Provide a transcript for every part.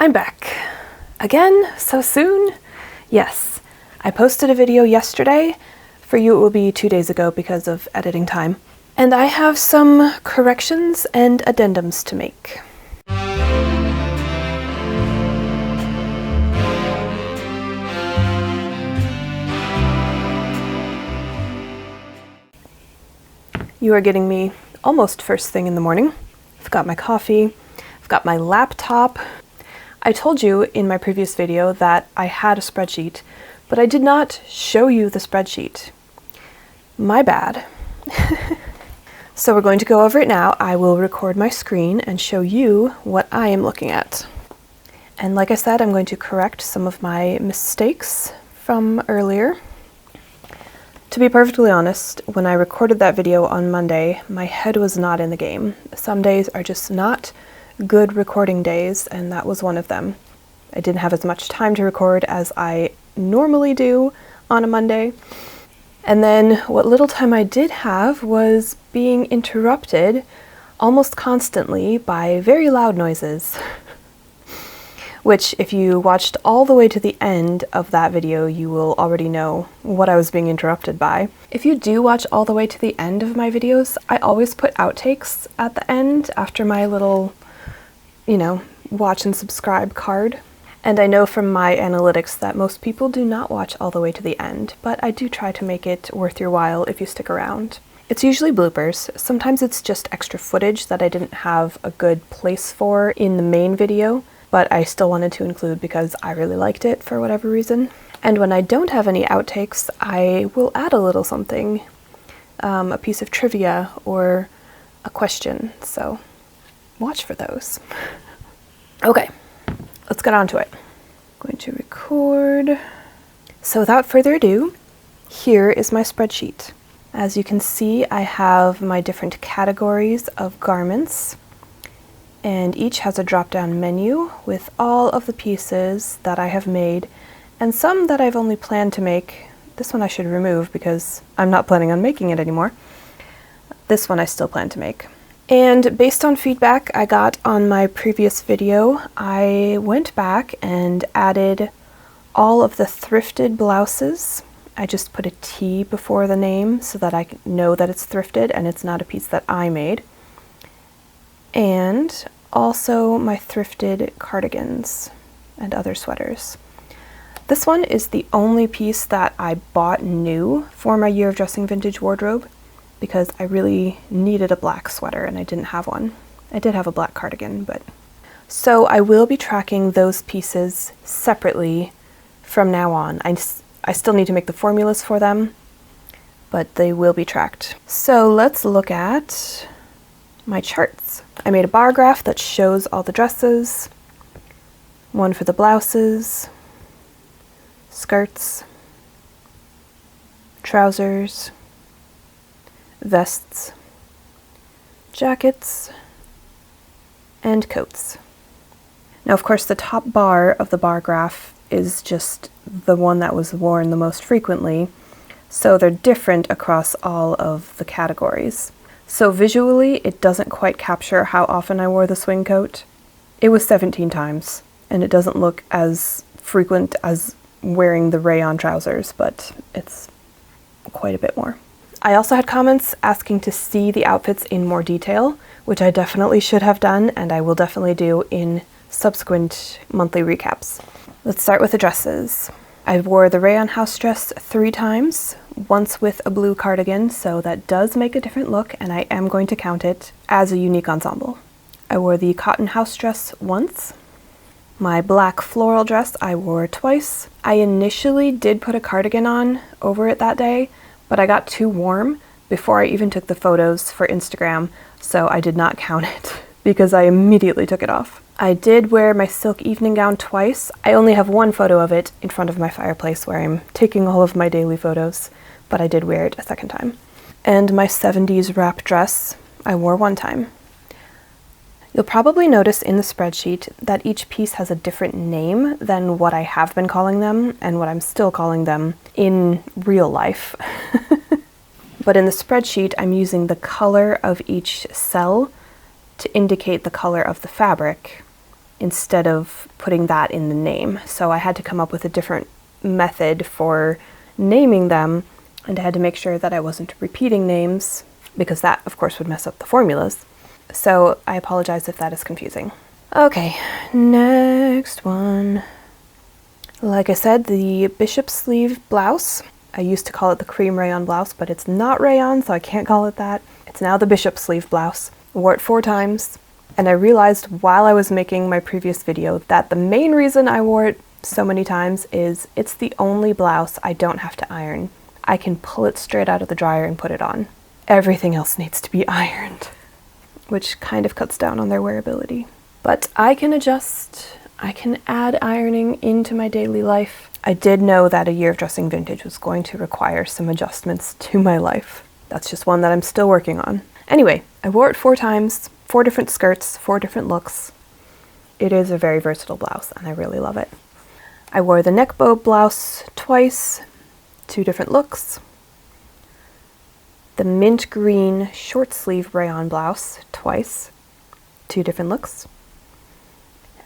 I'm back. Again, so soon? Yes, I posted a video yesterday. For you it will be 2 days ago because of editing time. And I have some corrections and addendums to make. You are getting me almost first thing in the morning. I've got my coffee, I've got my laptop. I told you in my previous video that I had a spreadsheet, but I did not show you the spreadsheet. My bad. So we're going to go over it now. I will record my screen and show you what I am looking at. And like I said, I'm going to correct some of my mistakes from earlier. To be perfectly honest, when I recorded that video on Monday, my head was not in the game. Some days are just not good recording days, and that was one of them. I didn't have as much time to record as I normally do on a Monday. And then what little time I did have was being interrupted almost constantly by very loud noises. Which, if you watched all the way to the end of that video, you will already know what I was being interrupted by. If you do watch all the way to the end of my videos, I always put outtakes at the end after my little, watch and subscribe card. And I know from my analytics that most people do not watch all the way to the end, but I do try to make it worth your while if you stick around. It's usually bloopers. Sometimes it's just extra footage that I didn't have a good place for in the main video, but I still wanted to include because I really liked it for whatever reason. And when I don't have any outtakes, I will add a little something, a piece of trivia or a question, so watch for those. Okay, let's get on to it. I'm going to record. So without further ado, here is my spreadsheet. As you can see, I have my different categories of garments, and each has a drop-down menu with all of the pieces that I have made, and some that I've only planned to make. This one I should remove because I'm not planning on making it anymore. This one I still plan to make. And based on feedback I got on my previous video, I went back and added all of the thrifted blouses. I just put a T before the name so that I know that it's thrifted and it's not a piece that I made. And also my thrifted cardigans and other sweaters. This one is the only piece that I bought new for my Year of Dressing Vintage wardrobe because I really needed a black sweater and I didn't have one. I did have a black cardigan, but... So I will be tracking those pieces separately from now on. I still need to make the formulas for them, but they will be tracked. So let's look at my charts. I made a bar graph that shows all the dresses, one for the blouses, skirts, trousers, vests, jackets, and coats. Now, of course, the top bar of the bar graph is just the one that was worn the most frequently, so they're different across all of the categories. So visually, it doesn't quite capture how often I wore the swing coat. It was 17 times, and it doesn't look as frequent as wearing the rayon trousers, but it's quite a bit more. I also had comments asking to see the outfits in more detail, which I definitely should have done, and I will definitely do in subsequent monthly recaps. Let's start with the dresses. I wore the rayon house dress 3 times, once with a blue cardigan, so that does make a different look, and I am going to count it as a unique ensemble. I wore the cotton house dress once. My black floral dress I wore twice. I initially did put a cardigan on over it that day, but I got too warm before I even took the photos for Instagram, so I did not count it because I immediately took it off. I did wear my silk evening gown twice. I only have one photo of it in front of my fireplace where I'm taking all of my daily photos, but I did wear it a second time. And my 70s wrap dress I wore 1 time. You'll probably notice in the spreadsheet that each piece has a different name than what I have been calling them and what I'm still calling them in real life. But in the spreadsheet, I'm using the color of each cell to indicate the color of the fabric instead of putting that in the name. So I had to come up with a different method for naming them, and I had to make sure that I wasn't repeating names, because that, of course, would mess up the formulas. So I apologize if that is confusing. Okay, next one. Like I said, the bishop sleeve blouse. I used to call it the cream rayon blouse, but it's not rayon, so I can't call it that. It's now the bishop sleeve blouse. I wore it 4 times, and I realized while I was making my previous video that the main reason I wore it so many times is it's the only blouse I don't have to iron. I can pull it straight out of the dryer and put it on. Everything else needs to be ironed, which kind of cuts down on their wearability. But I can adjust, I can add ironing into my daily life. I did know that a year of dressing vintage was going to require some adjustments to my life. That's just one that I'm still working on. Anyway, I wore it 4 times, 4 different skirts, 4 different looks. It is a very versatile blouse, and I really love it. I wore the neck bow blouse twice, 2 different looks. The mint green short sleeve rayon blouse twice, 2 different looks.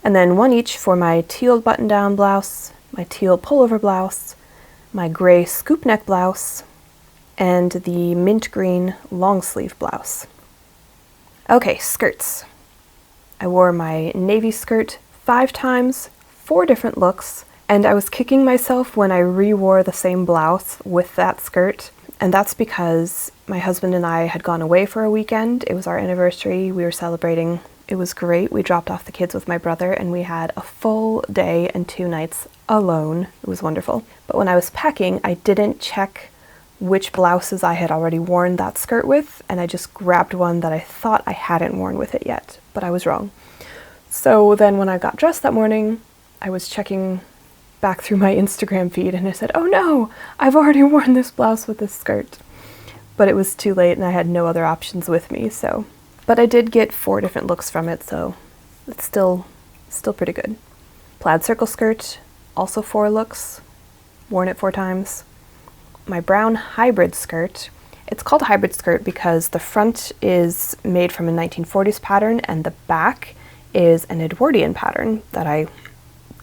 And then 1 each for my teal button down blouse, my teal pullover blouse, my gray scoop neck blouse, and the mint green long sleeve blouse. Okay, skirts. I wore my navy skirt 5 times, 4 different looks, and I was kicking myself when I re-wore the same blouse with that skirt, and that's because my husband and I had gone away for a weekend. It was our anniversary, we were celebrating. It was great. We dropped off the kids with my brother, and we had a full day and 2 nights alone. It was wonderful. But when I was packing, I didn't check which blouses I had already worn that skirt with, and I just grabbed one that I thought I hadn't worn with it yet, but I was wrong. So then when I got dressed that morning, I was checking back through my Instagram feed, and I said, oh no, I've already worn this blouse with this skirt. But it was too late, and I had no other options with me, so... But I did get 4 different looks from it, so it's still pretty good. Plaid circle skirt, also 4 looks, worn it 4 times. My brown hybrid skirt, it's called hybrid skirt because the front is made from a 1940s pattern and the back is an Edwardian pattern that I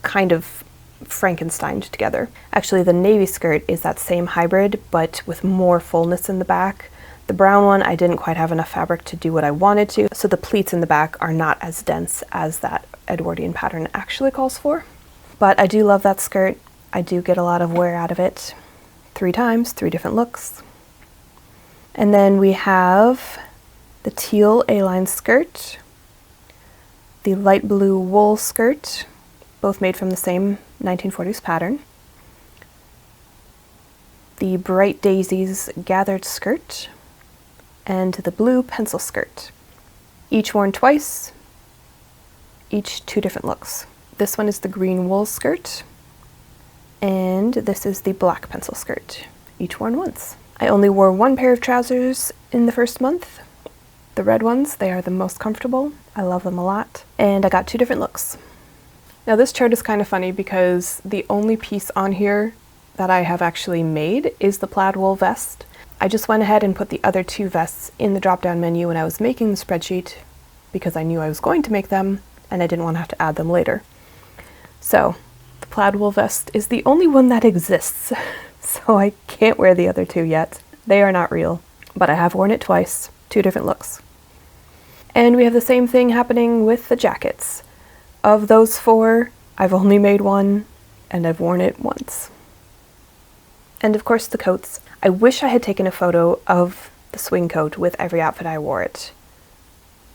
kind of Frankensteined together. Actually, the navy skirt is that same hybrid, but with more fullness in the back. The brown one, I didn't quite have enough fabric to do what I wanted to, so the pleats in the back are not as dense as that Edwardian pattern actually calls for. But I do love that skirt. I do get a lot of wear out of it. 3 times, 3 different looks. And then we have the teal A-line skirt, the light blue wool skirt, both made from the same 1940s pattern, the bright daisies gathered skirt, and the blue pencil skirt. Each worn twice, each 2 different looks. This one is the green wool skirt, and this is the black pencil skirt, each worn once. I only wore 1 pair of trousers in the first month. The red ones, they are the most comfortable. I love them a lot. And I got 2 different looks. Now this chart is kind of funny because the only piece on here that I have actually made is the plaid wool vest. I just went ahead and put the other 2 vests in the drop-down menu when I was making the spreadsheet because I knew I was going to make them and I didn't want to have to add them later. So the plaid wool vest is the only one that exists, so I can't wear the other 2 yet. They are not real, but I have worn it twice, 2 different looks. And we have the same thing happening with the jackets. Of those 4, I've only made 1 and I've worn it once. And of course the coats. I wish I had taken a photo of the swing coat with every outfit I wore it,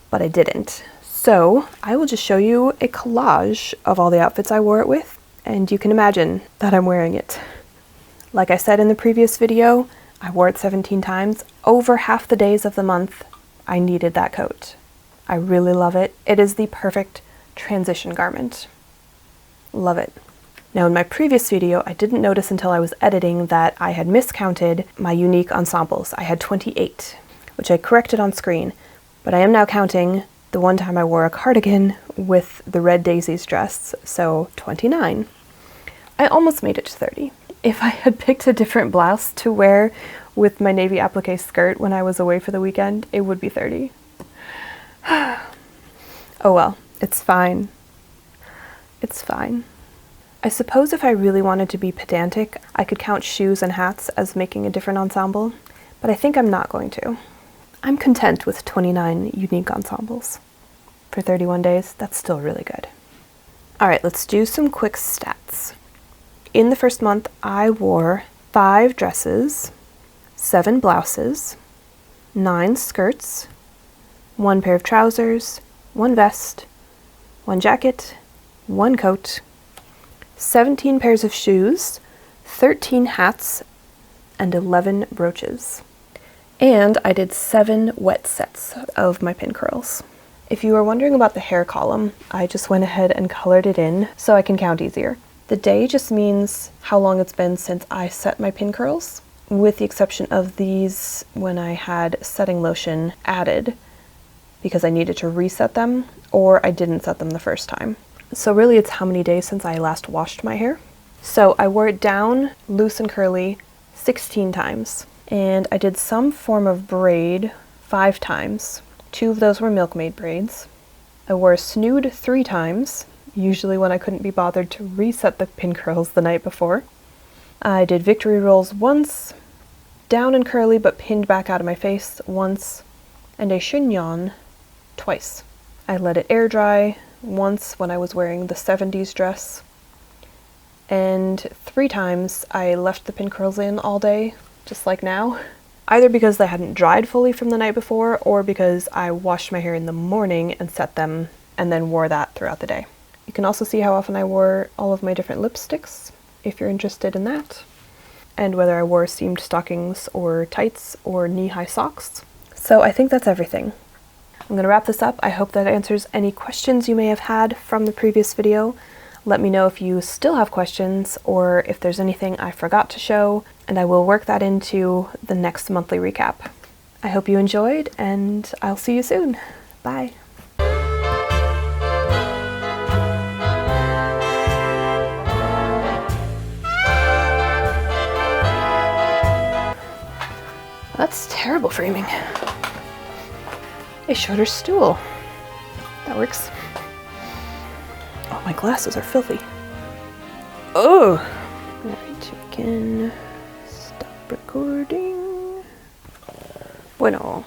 but I didn't. So I will just show you a collage of all the outfits I wore it with, and you can imagine that I'm wearing it. Like I said in the previous video, I wore it 17 times. Over half the days of the month, I needed that coat. I really love it. It is the perfect transition garment. Love it. Now in my previous video, I didn't notice until I was editing that I had miscounted my unique ensembles. I had 28, which I corrected on screen, but I am now counting the one time I wore a cardigan with the red daisies dress, so 29. I almost made it to 30. If I had picked a different blouse to wear with my navy applique skirt when I was away for the weekend, it would be 30. Oh well, it's fine. It's fine. I suppose if I really wanted to be pedantic, I could count shoes and hats as making a different ensemble, but I think I'm not going to. I'm content with 29 unique ensembles. For 31 days, that's still really good. All right, let's do some quick stats. In the first month, I wore 5 dresses, 7 blouses, 9 skirts, 1 pair of trousers, 1 vest, 1 jacket, 1 coat, 17 pairs of shoes, 13 hats, and 11 brooches. And I did 7 wet sets of my pin curls. If you were wondering about the hair column, I just went ahead and colored it in so I can count easier. The day just means how long it's been since I set my pin curls, with the exception of these when I had setting lotion added because I needed to reset them or I didn't set them the first time. So really it's how many days since I last washed my hair. So I wore it down, loose and curly, 16 times. And I did some form of braid 5 times. 2 of those were milkmaid braids. I wore a snood 3 times, usually when I couldn't be bothered to reset the pin curls the night before. I did victory rolls once, down and curly but pinned back out of my face once, and a chignon twice. I let it air dry once when I was wearing the 70s dress, and 3 times I left the pin curls in all day, just like now, either because they hadn't dried fully from the night before or because I washed my hair in the morning and set them and then wore that throughout the day. You can also see how often I wore all of my different lipsticks, if you're interested in that, and whether I wore seamed stockings or tights or knee-high socks. So I think that's everything. I'm going to wrap this up. I hope that answers any questions you may have had from the previous video. Let me know if you still have questions or if there's anything I forgot to show, and I will work that into the next monthly recap. I hope you enjoyed, and I'll see you soon. Bye. That's terrible framing. A shorter stool. That works. Oh, my glasses are filthy. Oh! Alright, we can stop recording. Bueno.